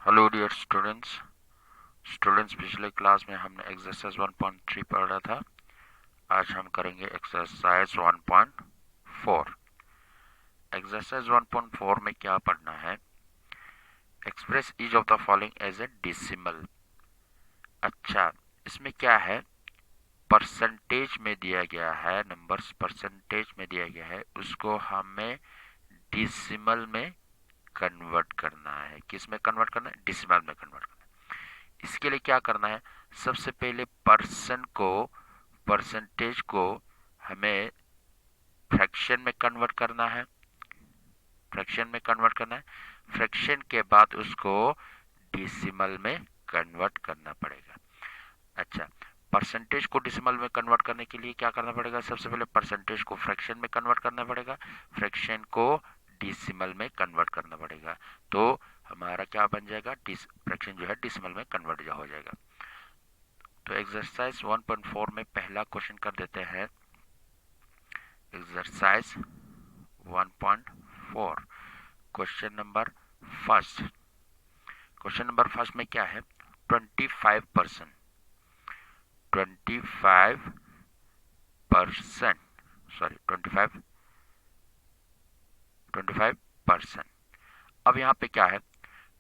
Hello dear students पिछले class में हमने एक्सरसाइज 1.3 पढ़ा था। आज हम करेंगे एक्सरसाइज 1.4। एक्सरसाइज 1.4 में क्या पढ़ना है? Express each of the following as a decimal. अच्छा, इसमें क्या है? परसेंटेज में दिया गया है, नंबर्स परसेंटेज में दिया गया है, उसको हमें डेसिमल में कन्वर्ट करना है। किस में कन्वर्ट करना है? डेसिमल में कन्वर्ट करना है। इसके लिए क्या करना है? सबसे पहले परसेंटेज को हमें फ्रैक्शन में कन्वर्ट करना है। फ्रैक्शन के बाद उसको डेसिमल में कन्वर्ट करना पड़ेगा। अच्छा, परसेंटेज को डेसिमल में कन्वर्ट करने के लिए क्या करना पड़ेगा? सबसे पहले परसेंटेज को फ्रैक्शन में कन्वर्ट करना पड़ेगा, फ्रैक्शन को डेसिमल में कन्वर्ट करना पड़ेगा। तो हमारा क्या बन जाएगा? फ्रैक्शन जो है डेसिमल में कन्वर्ट हो जाएगा। तो एक्सरसाइज 1.4 में पहला क्वेश्चन कर देते हैं। Exercise 1.4 first question number first में क्या है? 25%, 25%, सॉरी 25%। अब यहाँ पे क्या है?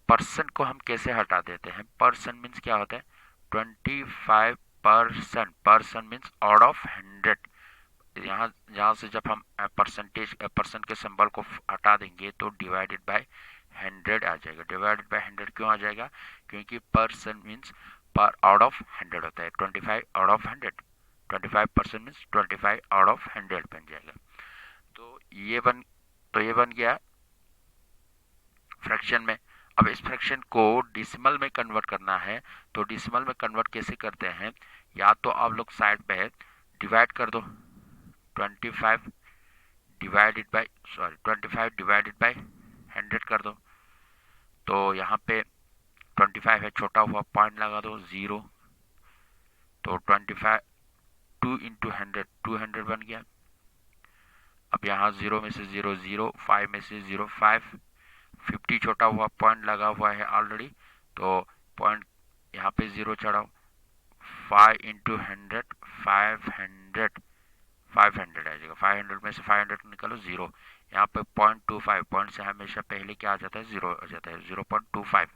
परसेंट को हम कैसे हटा देते हैं? परसेंट मीन्स क्या होता है? 25%, परसेंट मीन्स आउट ऑफ 100। यहाँ यहाँ से जब हम परसेंट के सिंबल को हटा देंगे तो डिवाइडेड बाय 100 आ जाएगा। डिवाइडेड बाय 100 क्यों आ जाएगा? क्योंकि परसेंट मीन्स पर आउट ऑफ 100 होता है। 25 out of 100, 25% means 25 out of 100 बन जाएगा। तो ये बन गया फ्रैक्शन में। अब इस फ्रैक्शन को डिसिमल में कन्वर्ट करना है। तो डिसिमल में कन्वर्ट कैसे करते हैं? या तो आप लोग साइड पे डिवाइड कर दो, 25 25 डिवाइडेड बाय 100 कर दो। तो यहाँ पे 25 है, छोटा हुआ पॉइंट लगा दो, 0। तो 25 2 इंटू 100, 200 बन गया। अब यहाँ 0 में से 0 0, 5 में से 0 5, 50 छोटा हुआ पॉइंट लगा हुआ है ऑलरेडी, तो पॉइंट यहाँ पे 0 चढ़ाओ। 5 इंटू 100, 500, 500 आ जाएगा। 500 में से 500 निकालो, 0। यहाँ पे 0.25, पॉइंट से हमेशा पहले क्या आ जाता है? 0 आ जाता है, 0.25।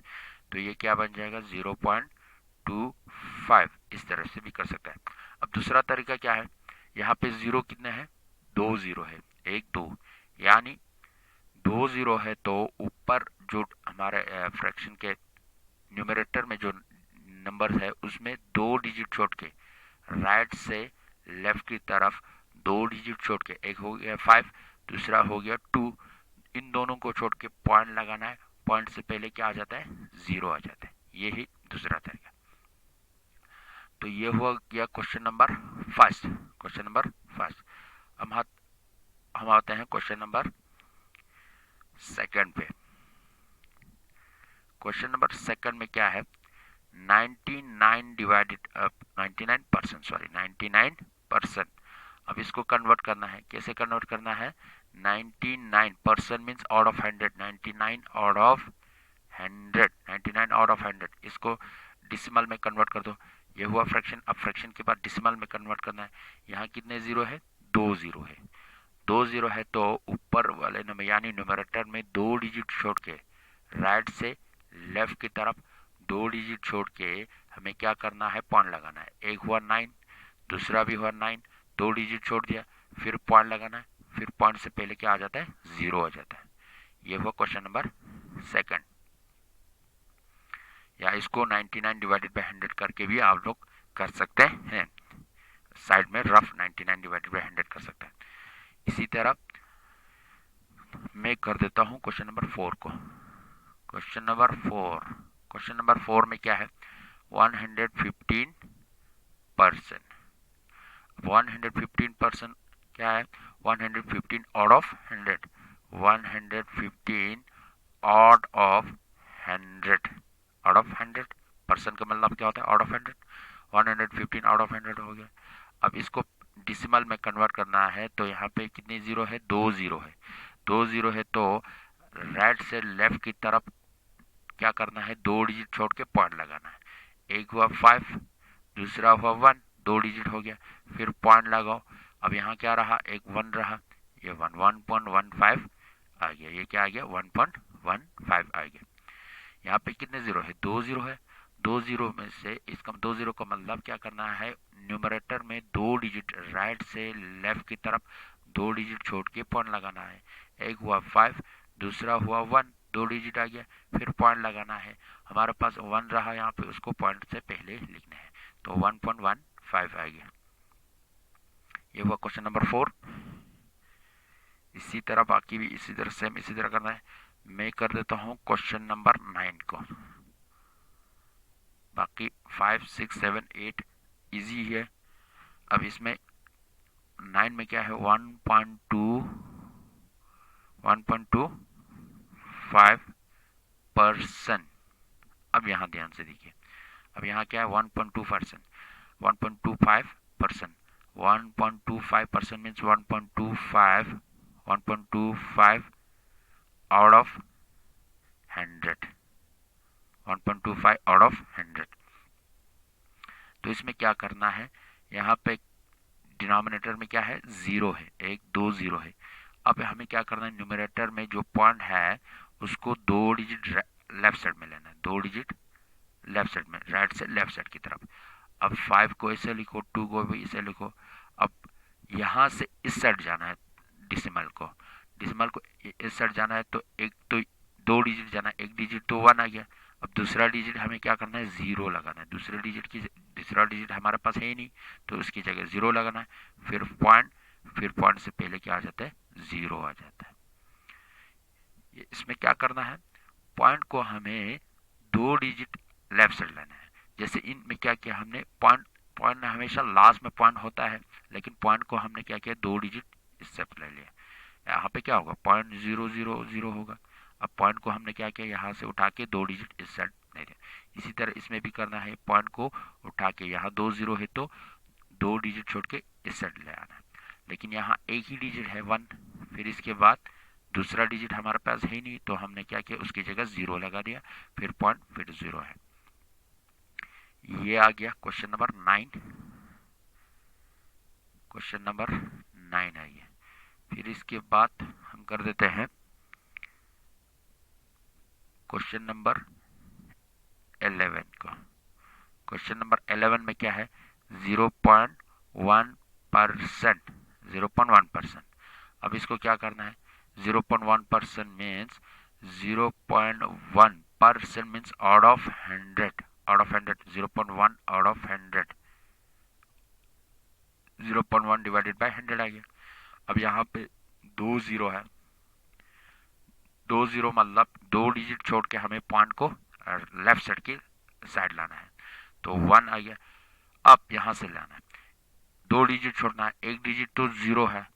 तो ये क्या बन जाएगा? 0.25। इस तरह से भी कर सकता है। अब दूसरा तरीका क्या है? यहाँ पे 0 कितने हैं? 2 0 है, 1 2, यानी 2 0 है तो ऊपर जो हमारे फ्रैक्शन के न्यूमरेटर में जो नंबर है उसमें 2 डिजिट छोड़ के राइट से लेफ्ट की तरफ 2 डिजिट छोड़ के, एक हो गया 5, दूसरा हो गया 2, इन दोनों को छोड़ के पॉइंट लगाना है। पॉइंट से पहले क्या आ जाता है? 0 आ जाता है। यही दूसरा तरीका। तो ये हुआ गया क्वेश्चन नंबर फर्स्ट। हम आते हैं क्वेश्चन नंबर सेकंड पे। क्वेश्चन नंबर सेकंड में क्या है? 99%। अब इसको कन्वर्ट करना है। कैसे कन्वर्ट करना है? 99% means out of 100, 99 out of 100, 99 out of 100। इसको डिसिमल में कन्वर्ट कर दो। ये हुआ फ्रैक्शन। अब फ्रैक्शन के बाद डिसिमल में कन्वर्ट करना है। यहाँ कितने जीरो है? 2 जीरो है। 2 जीरो है तो ऊपर वाले नंबर यानी न्यूमरेटर में 2 डिजिट छोड़ के राइट से लेफ्ट की तरफ 2 डिजिट छोड़ के हमें क्या करना है? पॉइंट लगाना है। एक हुआ 9, दूसरा भी हुआ 9, 2 डिजिट छोड़ दिया, फिर पॉइंट लगाना है। फिर पॉइंट से पहले क्या आ जाता है? 0 आ जाता है। ये हुआ क्वेश्चन नंबर सेकंड। या इसको 99 डिवाइडेड बाय 100 करके भी आप लोग कर सकते हैं। साइड में रफ 99 डिवाइडेड बाय 100 कर सकते हैं। इसी तरह मैं कर देता हूं क्वेश्चन नंबर 4 को। क्वेश्चन नंबर 4 में क्या है? 115%। 115% क्या है? 115 out of 100, 115 out of 100, out of 100। Percent का मतलब क्या होता है? Out of 100। 115 आउट ऑफ 100 हो गया। अब इसको डिसिमल में कन्वर्ट करना है। तो यहाँ पे कितने जीरो है? 2 जीरो है। 2 जीरो है तो राइट से लेफ्ट की तरफ क्या करना है, 2 डिजिट छोड़ के पॉइंट लगाना है। एक हुआ 5, दूसरा हुआ 1, 2 डिजिट हो गया, फिर पॉइंट लगाओ। अब यहाँ क्या रहा, एक 1 रहा, ये 1.15 आ गया, ये क्या आ गया 1.15 आ गया। यहाँ पे कितने जीरो है, 2 जीरो है। 2 जीरो में से इसका 2 जीरो का मतलब क्या करना है, न्यूमरेटर में 2 डिजिट राइट से लेफ्ट की तरफ 2 डिजिट छोड़ के पॉइंट लगाना है। एक हुआ 5, दूसरा हुआ 1, 2 डिजिट आ गया, फिर पॉइंट लगाना है। हमारे पास 1 रहा यहाँ पे, उसको पॉइंट से पहले लिखना है, तो 1.15 आ गया। ये हुआ क्वेश्चन नंबर 4। इसी तरह बाकी भी इसी तरह सेम इसी तरह करना है। मैं कर देता हूँ क्वेश्चन नंबर 9 को। बाकी 5, 6, 7, 8 इजी है। अब इसमें 9 में क्या है, 1.25%। अब यहाँ ध्यान से देखिए, अब यहाँ क्या है 1.2%, 1.25%, 1.25% means 1.25 out of 100, 1.25 out of 100। तो इसमें क्या करना है, यहाँ पे डिनोमिनेटर में क्या है, जीरो है, 1, 2 जीरो है। अब हमें क्या करना है, न्यूमरेटर में जो पॉइंट है उसको 2 डिजिट लेफ्ट साइड में लेना है, 2 डिजिट लेफ्ट साइड में, राइट से लेफ्ट साइड की तरफ। अब 5 को ऐसे लिखो, 2 को भी ऐसे लिखो। अब यहाँ से इस साइड जाना है, डिसिमल को इस साइड जाना है, तो एक तो 2 डिजिट जाना है, एक डिजिट तो 1 आ गया। अब दूसरा डिजिट हमें क्या करना है, जीरो लगाना है। दूसरा डिजिट हमारे पास है ही नहीं, तो उसकी जगह जीरो लगाना है। फिर पॉइंट से पहले क्या आ जाता है, जीरो आ जाता है। इसमें क्या करना है, पॉइंट को हमें 2 डिजिट लेफ्ट साइड लेना है। जैसे इनमें क्या किया हमने, पॉइंट हमेशा लास्ट में पॉइंट होता है, लेकिन पॉइंट को हमने क्या किया, 2 डिजिट इस साइड ले लिया। यहाँ पे क्या होगा, 0.000 होगा। अब पॉइंट को हमने क्या किया, यहाँ से उठा के 2 डिजिट इस साइड ले लिया। इसी तरह इसमें भी करना है, पॉइंट को उठा के, यहाँ 2 जीरो है तो 2 डिजिट छोड़ के इस साइड ले आना है। लेकिन यहाँ एक ही डिजिट है 1, फिर इसके बाद दूसरा डिजिट हमारे पास है नहीं, तो हमने क्या किया, उसकी जगह जीरो लगा दिया, फिर पॉइंट, फिर जीरो है। ये आ गया क्वेश्चन नंबर 9। क्वेश्चन नंबर 9 आ गया। फिर इसके बाद हम कर देते हैं क्वेश्चन नंबर 11 को। क्वेश्चन नंबर 11 में क्या है, 0.1%, 0.1%। अब इसको क्या करना है, 0.1% means 0.1% means out of 100, 0.1 out of 100, 0.1 divided by 100 आ गया। अब यहाँ पे 2 जीरो है, 2 जीरो मतलब 2 डिजिट छोड़ के हमें पॉइंट को लेफ्ट साइड की साइड लाना है, तो 1 आ गया। अब यहाँ से लाना है, 2 डिजिट छोड़ना है, एक डिजिट तो जीरो है,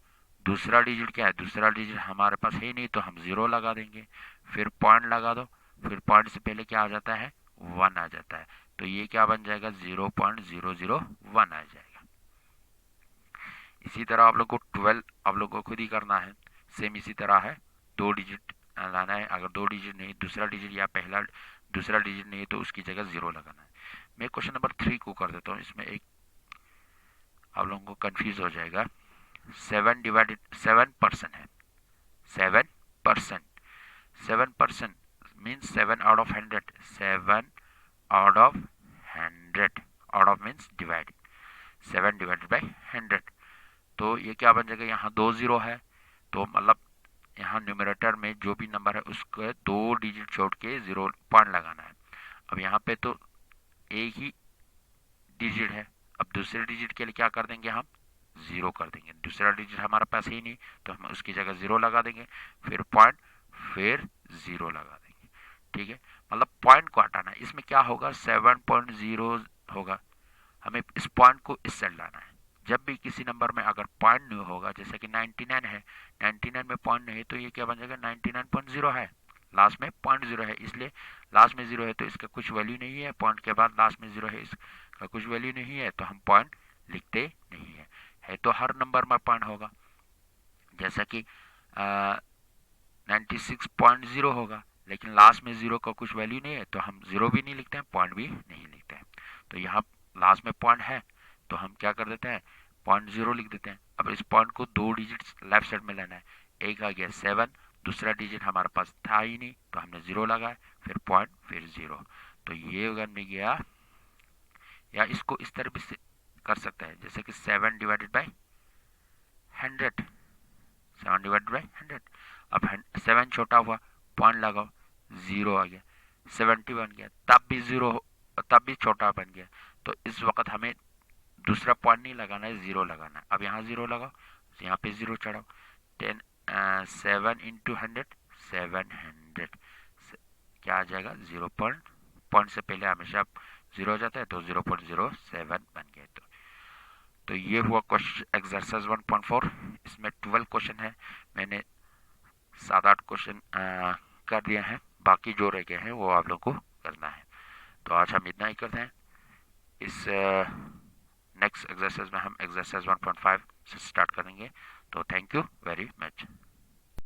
दूसरा डिजिट क्या है, दूसरा डिजिट हमारे पास है नहीं, तो हम जीरो लगा देंगे, फिर पॉइंट लगा दो, फिर पॉइंट से पहले क्या आ जाता है, 1 आ जाता है, तो ये क्या बन जाएगा, 0.001 आ जाएगा। इसी तरह आप लोग को 12 आप लोग को खुद ही करना है, सेम इसी तरह है, 2 डिजिट लाना है। अगर 2 डिजिट नहीं, दूसरा डिजिट या दूसरा डिजिट नहीं है, तो उसकी जगह जीरो लगाना है। मैं क्वेश्चन नंबर 3 को कर देता हूँ। इसमें एक आप लोगों को कंफ्यूज हो जाएगा, 7% है, 7%, 7% means 7 out of 100, 7 out of 100, out of means divide, 7 divided by 100, तो ये क्या बन जाएगा, यहाँ 2 जीरो है, तो मतलब यहाँ न्यूमरेटर में जो भी नंबर है उसके 2 डिजिट छोड़ के जीरो पॉइंट लगाना है। अब यहाँ पे तो एक ही डिजिट है, अब दूसरे डिजिट के लिए क्या कर देंगे, हम जीरो कर देंगे। दूसरा डिजिट हमारे पास ही नहीं, तो हम उसकी जगह जीरो लगा देंगे, फिर पॉइंट, फिर जीरो लगा देंगे। ठीक है, मतलब पॉइंट को हटाना है। इसमें क्या होगा, 7.0 होगा, हमें इस पॉइंट को इस साइड लाना है। जब भी किसी नंबर में अगर पॉइंट नहीं होगा, जैसे कि 99 है, 99 में पॉइंट नहीं है, तो ये क्या बन जाएगा, 99.0 है, लास्ट में पॉइंट जीरो है, इसलिए लास्ट में जीरो है तो इसका कुछ वैल्यू नहीं है, पॉइंट के बाद लास्ट में जीरो है, इसका कुछ वैल्यू नहीं है, तो हम पॉइंट लिखते नहीं है तो हर नंबर में पॉइंट होगा। जैसा कि 96.0 होगा, लेकिन लास्ट में जीरो का कुछ वैल्यू नहीं है तो हम जीरो भी नहीं लिखते हैं, पॉइंट भी नहीं लिखते हैं। तो यहाँ लास्ट में पॉइंट है तो हम क्या कर देते हैं, पॉइंट जीरो लिख देते हैं। अब इस पॉइंट को दो डिजिट लेफ्ट साइड में लेना है, एक आ गया 7, दूसरा डिजिट हमारे पास था ही नहीं तो हमने जीरो लगाया, फिर पॉइंट फिर जीरो। तो ये बन गया। या इसको इस तरह भी कर सकते हैं जैसे कि 7 डिवाइडेड बाई 100, 7 डिवाइडेड बाई 100। अब 7 छोटा हुआ, पॉइंट लगाओ, जीरो आ गया, 70 बन गया, तब भी जीरो, तब भी छोटा बन गया। तो इस वक्त हमें दूसरा पॉइंट नहीं लगाना है, जीरो लगाना है। अब यहाँ जीरो लगाओ, यहाँ पे जीरो चढ़ाओ, 7 इंटू 100, 700, क्या आ जाएगा, 0 पॉइंट से पहले हमेशा जीरो हो जाता है तो 0.07 बन गया। तो ये हुआ क्वेश्चन एक्सरसाइज 1.4। इसमें 12 क्वेश्चन है, मैंने 7-8 क्वेश्चन कर दिए हैं, बाकी जो रह गए हैं वो आप लोग को करना है। तो आज हम इतना ही करते हैं। इस नेक्स्ट एक्सरसाइज में हम एक्सरसाइज 1.5 से स्टार्ट करेंगे। तो थैंक यू वेरी मच।